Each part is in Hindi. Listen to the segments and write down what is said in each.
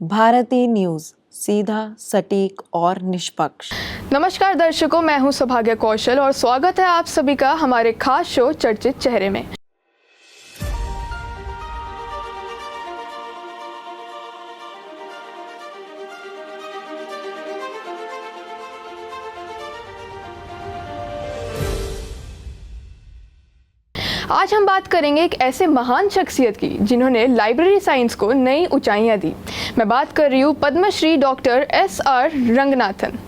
भारतीय न्यूज़, सीधा, सटीक और निष्पक्ष। नमस्कार दर्शकों, मैं हूं सौभाग्य कौशल और स्वागत है आप सभी का हमारे खास शो चर्चित चेहरे में। आज हम बात करेंगे एक ऐसे महान शख्सियत की जिन्होंने लाइब्रेरी साइंस को नई ऊंचाइयां दी। मैं बात कर रही हूँ पद्मश्री डॉक्टर एस.आर. रंगनाथन।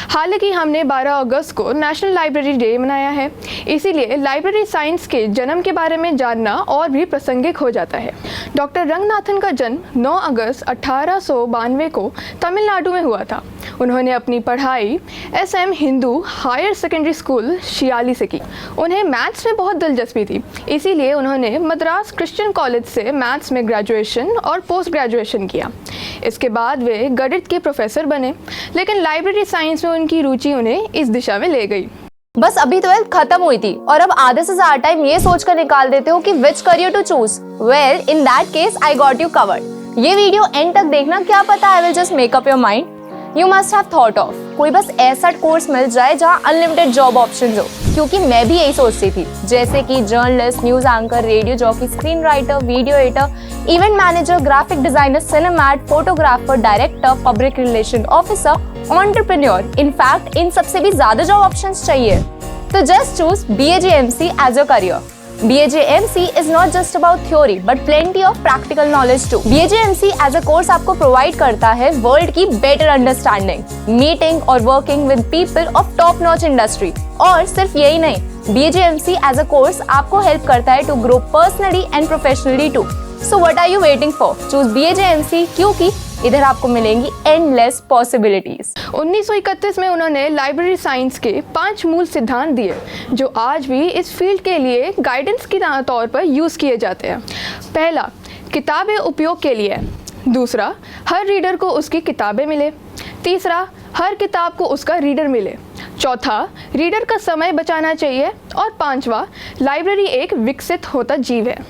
हालांकि हमने 12 अगस्त को नेशनल लाइब्रेरी डे मनाया है, इसीलिए लाइब्रेरी साइंस के जन्म के बारे में जानना और भी प्रासंगिक हो जाता है। डॉक्टर रंगनाथन का जन्म 9 अगस्त 1892 को तमिलनाडु में हुआ था। उन्होंने अपनी पढ़ाई SM Hindu higher secondary school Shiyali से की। उन्हें मैथ्स में बहुत दिलचस्पी थी, इसीलिए उन्होंने मद्रास क्रिश्चियन कॉलेज से मैथ्स में ग्रेजुएशन और पोस्ट ग्रेजुएशन किया। इसके बाद वे गणित के प्रोफेसर बने, लेकिन लाइब्रेरी साइंस में उनकी रुचि उन्हें इस दिशा में ले गई। बस अभी 12th खत्म हुई थी और अब आधे से ज्यादा टाइम ये सोचकर निकाल देते हो कि which career to choose. Well, in that case I got you covered. ये वीडियो एंड तक देखना, क्या पता I will just make up your mind. You must have thought of कोई बस ऐसा कोर्स मिल जाए जहाँ अनलिमिटेड जॉब ऑप्शंस हो, क्योंकि मैं भी यही सोचती थी। जैसे कि journalist, news anchor, radio jockey, screen writer, video editor, event manager, graphic designer, सिनेमैट, photographer, director, public relation officer, entrepreneur. In fact इन सबसे भी ज्यादा जॉब ऑप्शंस चाहिए। तो just choose BAJMC as your career. BAJMC is not just about theory but plenty of practical knowledge too. BAJMC as a course आपको प्रोवाइड करता है वर्ल्ड की बेटर अंडरस्टैंडिंग, मीटिंग और working with people of top notch industry. और सिर्फ यही नहीं, BAJMC as a course आपको हेल्प करता है to grow personally and professionally too. So what are you waiting for? Choose BAJMC, क्योंकि इधर आपको मिलेंगी एंडलेस पॉसिबिलिटीज। 1931 में उन्होंने लाइब्रेरी साइंस के 5 मूल सिद्धांत दिए, जो आज भी इस फील्ड के लिए गाइडेंस के तौर पर यूज़ किए जाते हैं। पहला, किताबें उपयोग के लिए। दूसरा, हर रीडर को उसकी किताबें मिले। तीसरा, हर किताब को उसका रीडर मिले। चौथा, रीडर का समय बचाना चाहिए। और पांचवा, लाइब्रेरी एक विकसित होता जीव है।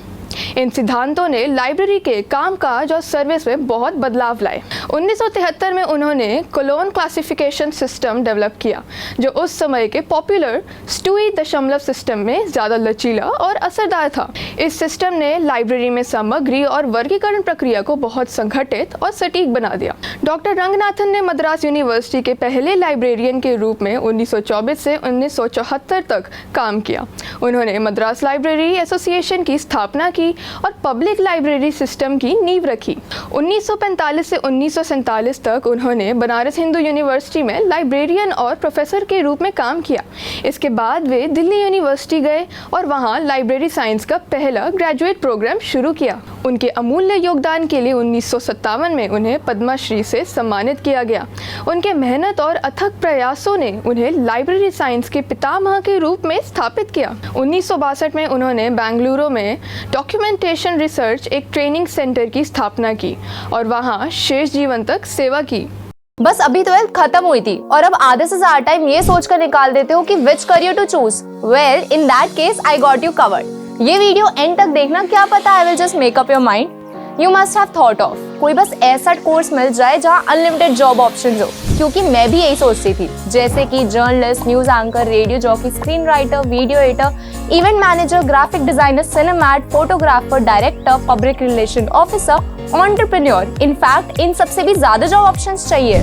इन सिद्धांतों ने लाइब्रेरी के कामकाज और सर्विस में बहुत बदलाव लाए। 1973 में उन्होंने कोलोन क्लासिफिकेशन सिस्टम डेवलप किया, जो उस समय के पॉपुलर स्टुई दशमलव सिस्टम में ज़्यादा लचीला और असरदार था। इस सिस्टम ने लाइब्रेरी में सामग्री और वर्गीकरण प्रक्रिया को बहुत संगठित और सटीक बना दिया। डॉक्टर रंगनाथन ने मद्रास यूनिवर्सिटी के पहले लाइब्रेरियन के रूप में 1924 से 1974 तक काम किया। उन्होंने मद्रास लाइब्रेरी एसोसिएशन की स्थापना की और पब्लिक लाइब्रेरी सिस्टम की नींव रखी। 1945 से 1947 तक उन्होंने बनारस हिंदू यूनिवर्सिटी में लाइब्रेरियन और प्रोफेसर के रूप में काम किया। इसके बाद वे दिल्ली यूनिवर्सिटी गए और वहां लाइब्रेरी साइंस का पहला ग्रेजुएट प्रोग्राम शुरू किया। उनके अमूल्य योगदान के लिए 1957 में उन्हें पद्मश्री से सम्मानित किया गया। उनके मेहनत और अथक प्रयासों ने उन्हें लाइब्रेरी साइंस के पितामह के रूप में स्थापित किया। 1962 में उन्होंने बेंगलुरु में डॉक्यूमेंटेशन रिसर्च एक ट्रेनिंग सेंटर की स्थापना की और वहां शेष जीवन तक सेवा की। बस अभी 12th खत्म हुई थी और अब आधे से ज्यादा टाइम ये सोचकर निकाल देते हो कि which career to choose. Well, in that case I got you covered. ये वीडियो एंड तक देखना, क्या पता I will just make up your mind. You must have thought of कोई बस ऐसा कोर्स मिल जाए जहाँ अनलिमिटेड जॉब ऑप्शंस हो, क्योंकि मैं भी यही सोचती थी। जैसे कि journalist, news anchor, radio jockey, screen writer, video editor, event manager, graphic designer, सिनेमैट, photographer, director, public relation officer, entrepreneur. In fact इन सबसे भी ज्यादा जॉब ऑप्शंस चाहिए।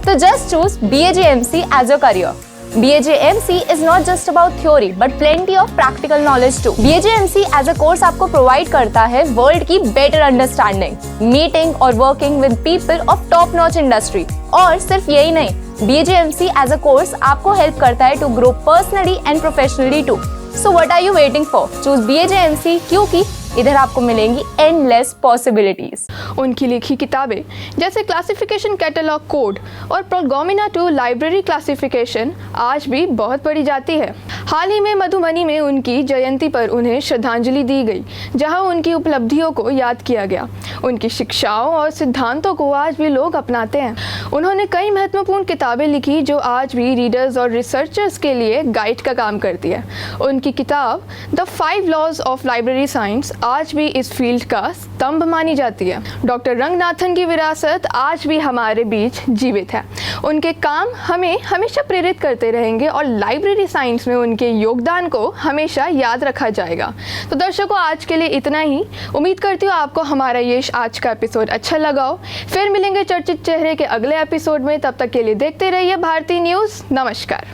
तो just choose BAJMC as your career. BAJMC is not just about theory but plenty of practical knowledge too. BAJMC as a course आपको प्रोवाइड करता है वर्ल्ड की बेटर अंडरस्टैंडिंग, मीटिंग और working with people of top notch industry. और सिर्फ यही नहीं, BAJMC as a course आपको हेल्प करता है to grow personally and professionally too. So what are you waiting for? Choose BAJMC, क्योंकि इधर आपको मिलेंगी एंडलेस पॉसिबिलिटीज। उनकी लिखी किताबें जैसे क्लासिफिकेशन कैटलॉग कोड और प्रोगोमिना टू लाइब्रेरी क्लासिफिकेशन आज भी बहुत पढ़ी जाती है। हाल ही में मधुबनी में उनकी जयंती पर उन्हें श्रद्धांजलि दी गई, जहां उनकी उपलब्धियों को याद किया गया। उनकी शिक्षाओं और सिद्धांतों को आज भी लोग अपनाते हैं। उन्होंने कई महत्वपूर्ण किताबें लिखी जो आज भी रीडर्स और रिसर्चर्स के लिए गाइड का काम करती है। उनकी किताब the 5 laws of library science आज भी इस फील्ड का स्तंभ मानी जाती है। डॉक्टर रंगनाथन की विरासत आज भी हमारे बीच जीवित है। उनके काम हमें हमेशा प्रेरित करते रहेंगे और लाइब्रेरी साइंस में उनके योगदान को हमेशा याद रखा जाएगा। तो दर्शकों, आज के लिए इतना ही। उम्मीद करती हूँ आपको हमारा ये आज का एपिसोड अच्छा लगा हो। फिर मिलेंगे चर्चित चेहरे के अगले एपिसोड में। तब तक के लिए देखते रहिए भारती न्यूज़। नमस्कार।